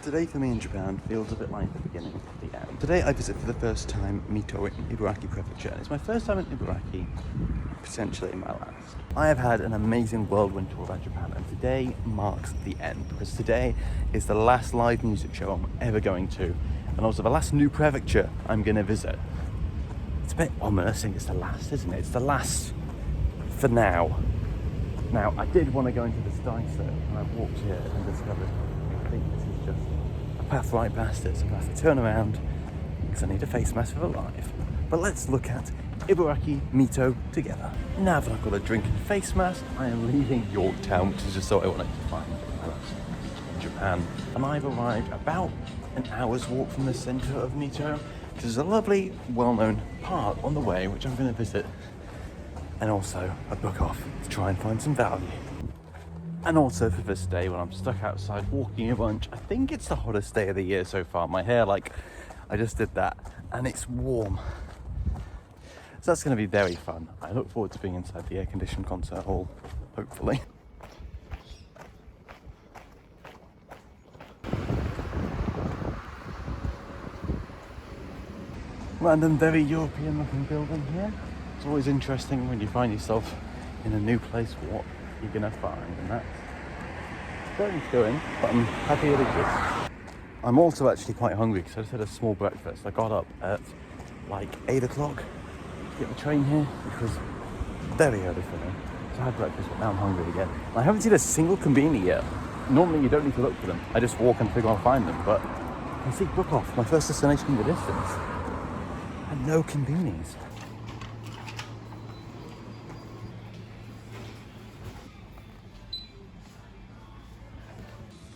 Today for me in Japan feels a bit like the beginning of the end. Today I visit for the first time Mito in Ibaraki Prefecture, and it's my first time in Ibaraki, potentially my last. I have had an amazing whirlwind tour about Japan, and today marks the end, because today is the last live music show I'm ever going to, and also the last new prefecture I'm going to visit. It's a bit ominous saying it's the last, isn't it? It's the last for now. Now, I did want to go into this daiso, and I walked here and discovered I think this is just a path right past it, so I have to turn around because I need a face mask for the live. But let's look at Ibaraki Mito together. Now that I've got a drink and face mask, I am leaving Yorktown, which is just so I wanted to find in Japan. And I've arrived about an hour's walk from the centre of Mito, which is a lovely, well-known park on the way, which I'm going to visit. And also a book off to try and find some value. And also for this day when I'm stuck outside walking a bunch, I think it's the hottest day of the year so far. My hair, I just did that, and it's warm. So that's going to be very fun. I look forward to being inside the air-conditioned concert hall, hopefully. Random, very European-looking building here. It's always interesting when you find yourself in a new place what you're going to find, and that's very going, but I'm happy it exists. I'm also actually quite hungry because I just had a small breakfast. I got up at 8 o'clock to get the train here, which was very early for me. So I had breakfast, but now I'm hungry again. I haven't seen a single convenience yet. Normally you don't need to look for them. I just walk and figure I'll find them, but I see book off, my first destination in the distance, and no convenience.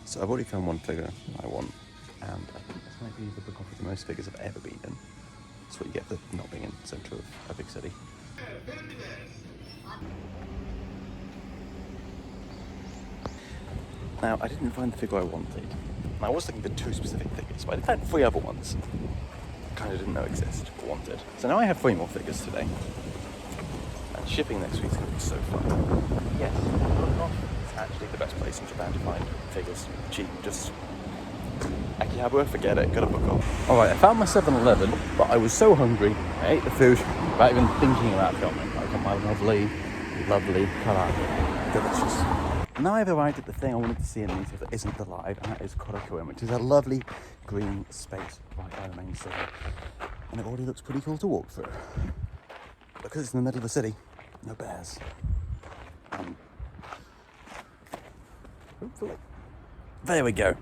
So I've already found one figure I want, and I think this might be the book off with the most figures I've ever been in. That's what you get for not being in the centre of a big city. Now, I didn't find the figure I wanted. I was looking for 2 specific figures, but I did find 3 other ones I kind of didn't know exist, but wanted. So now I have 3 more figures today. And shipping next week's going to be so fun. Yes, book off. Actually the best place in Japan to find figures cheap. Just Akihabara, forget it, gotta book off. Alright, I found my 7-Eleven, but I was so hungry, I ate the food without even thinking about filming. I got my lovely karaage. Delicious. Now I've arrived at the thing I wanted to see in Mito that isn't the live, and that is Korakuen, which is a lovely green space right by the main city. And it already looks pretty cool to walk through. Because it's in the middle of the city, no bears. Hopefully. There we go.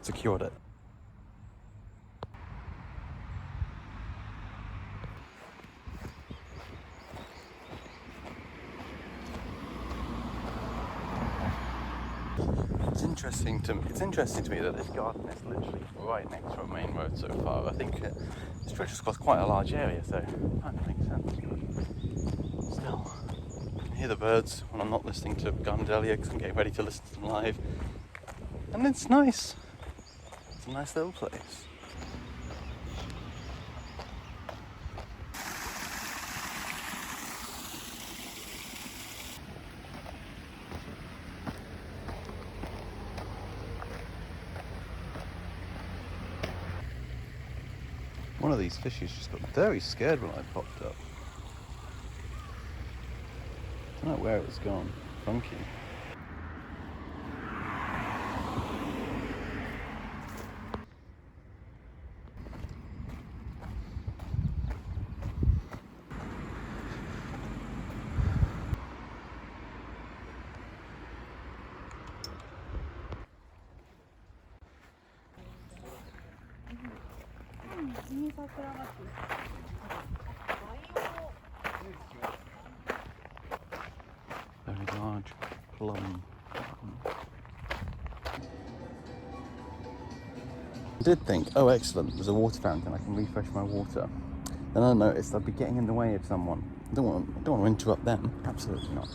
Secured it. It's interesting to me that this garden is literally right next to a main road so far. I think it stretches across quite a large area, so it kind of makes sense. But still, I can hear the birds when I'm not listening to GARNiDELiA because I'm getting ready to listen to them live. And it's nice. It's a nice little place. One of these fishes just got very scared when I popped up. I don't know where it's gone. Funky. Very large plum. I did think, oh excellent, there's a water fountain, I can refresh my water. Then I noticed I'd be getting in the way of someone. I don't want to interrupt them. Absolutely not.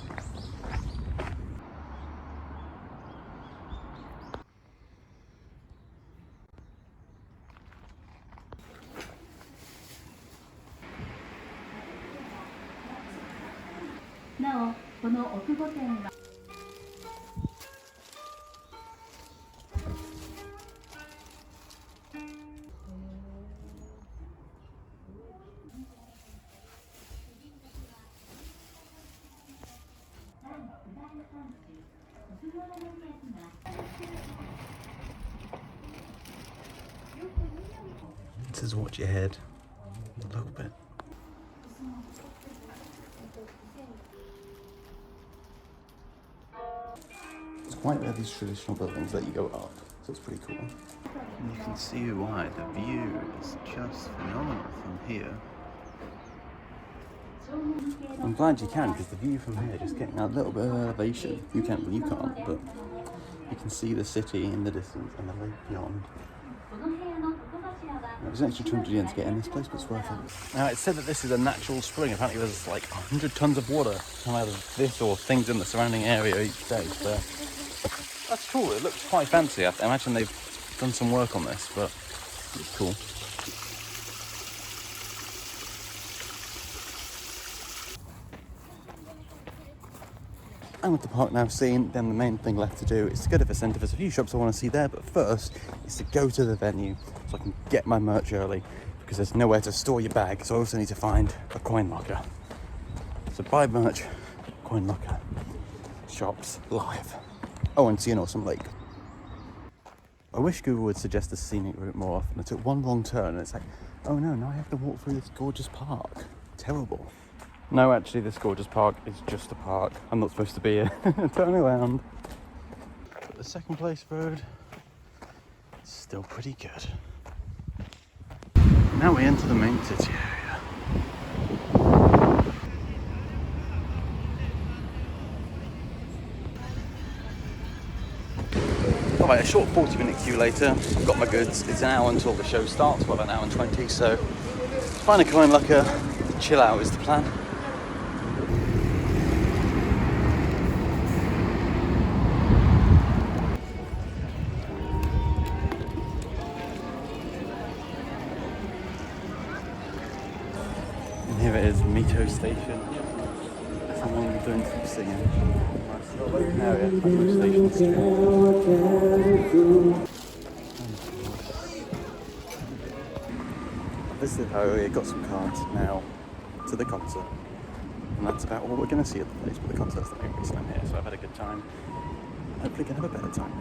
sensors, watch your head a little bit. It's quite rare these traditional buildings let you go up, so it's pretty cool. And you can see why the view is just phenomenal from here. I'm glad you can, because the view from here, just getting a little bit of elevation, you can't, but you can see the city in the distance and the lake beyond. It was an extra 200 yen to get in this place, but it's worth it. Now, it's said that this is a natural spring. Apparently there's like 100 tons of water coming out of this or things in the surrounding area each day. So that's cool. It looks quite fancy. I imagine they've done some work on this, but it's cool. And with the park now seen, then the main thing left to do is to go to the centre. There's a few shops I want to see there, but first is to go to the venue so I can get my merch early, because there's nowhere to store your bag, so I also need to find a coin locker. So buy merch, coin locker, shops, live. Oh, and see an awesome lake. I wish Google would suggest a scenic route more often. I took one wrong turn and it's like, oh no, now I have to walk through this gorgeous park. Terrible. No, actually, this gorgeous park is just a park. I'm not supposed to be here. Turn around. But the second place road is still pretty good. Now we enter the main city area. Alright, a short 40-minute queue later. I've got my goods. It's an hour until the show starts, well, an hour and 20, so find a coin locker, chill out is the plan. Here it is, Mito station. Someone doing some singing. Nice little open area, Station Street. I visited Hawaii, got some cards now to the concert. And that's about all we're going to see at the place, but the concert's the main reason I'm here, so I've had a good time. Hopefully can have a better time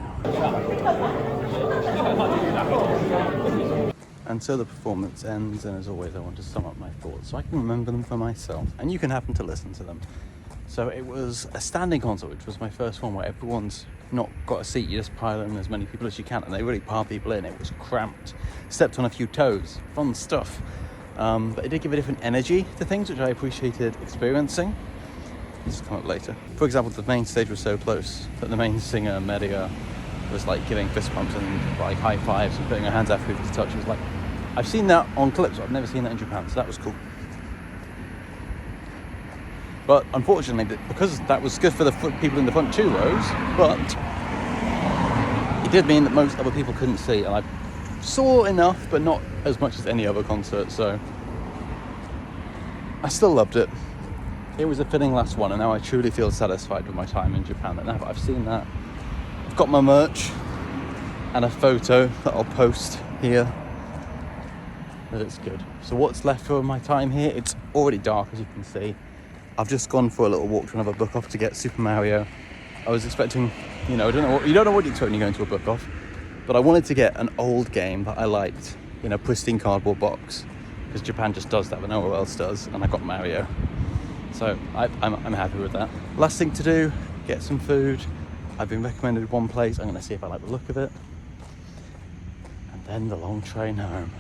now. And so the performance ends, and as always I want to sum up my thoughts so I can remember them for myself, and you can happen to listen to them. So it was a standing concert, which was my first one, where everyone's not got a seat, you just pile in as many people as you can, and they really pile people in. It was cramped, stepped on a few toes, fun stuff. But it did give a different energy to things, which I appreciated experiencing. This will come up later. For example, the main stage was so close that the main singer, Media, was like giving fist bumps and like high fives and putting her hands out for people to touch. It was like, I've seen that on clips, but I've never seen that in Japan, so that was cool. But unfortunately, because that was good for the people in the front 2 rows, but it did mean that most other people couldn't see, and I saw enough, but not as much as any other concert, so I still loved it. It was a fitting last one, and now I truly feel satisfied with my time in Japan. That now that I've seen that, I've got my merch and a photo that I'll post here. But it's good. So what's left for my time here? It's already dark, as you can see. I've just gone for a little walk to another book off to get Super Mario. I was expecting, you don't know what you expect when you go into a book off, but I wanted to get an old game that I liked in a pristine cardboard box, because Japan just does that, but nowhere else does, and I got Mario. So I'm happy with that. Last thing to do, get some food. I've been recommended one place. I'm going to see if I like the look of it. And then the long train home.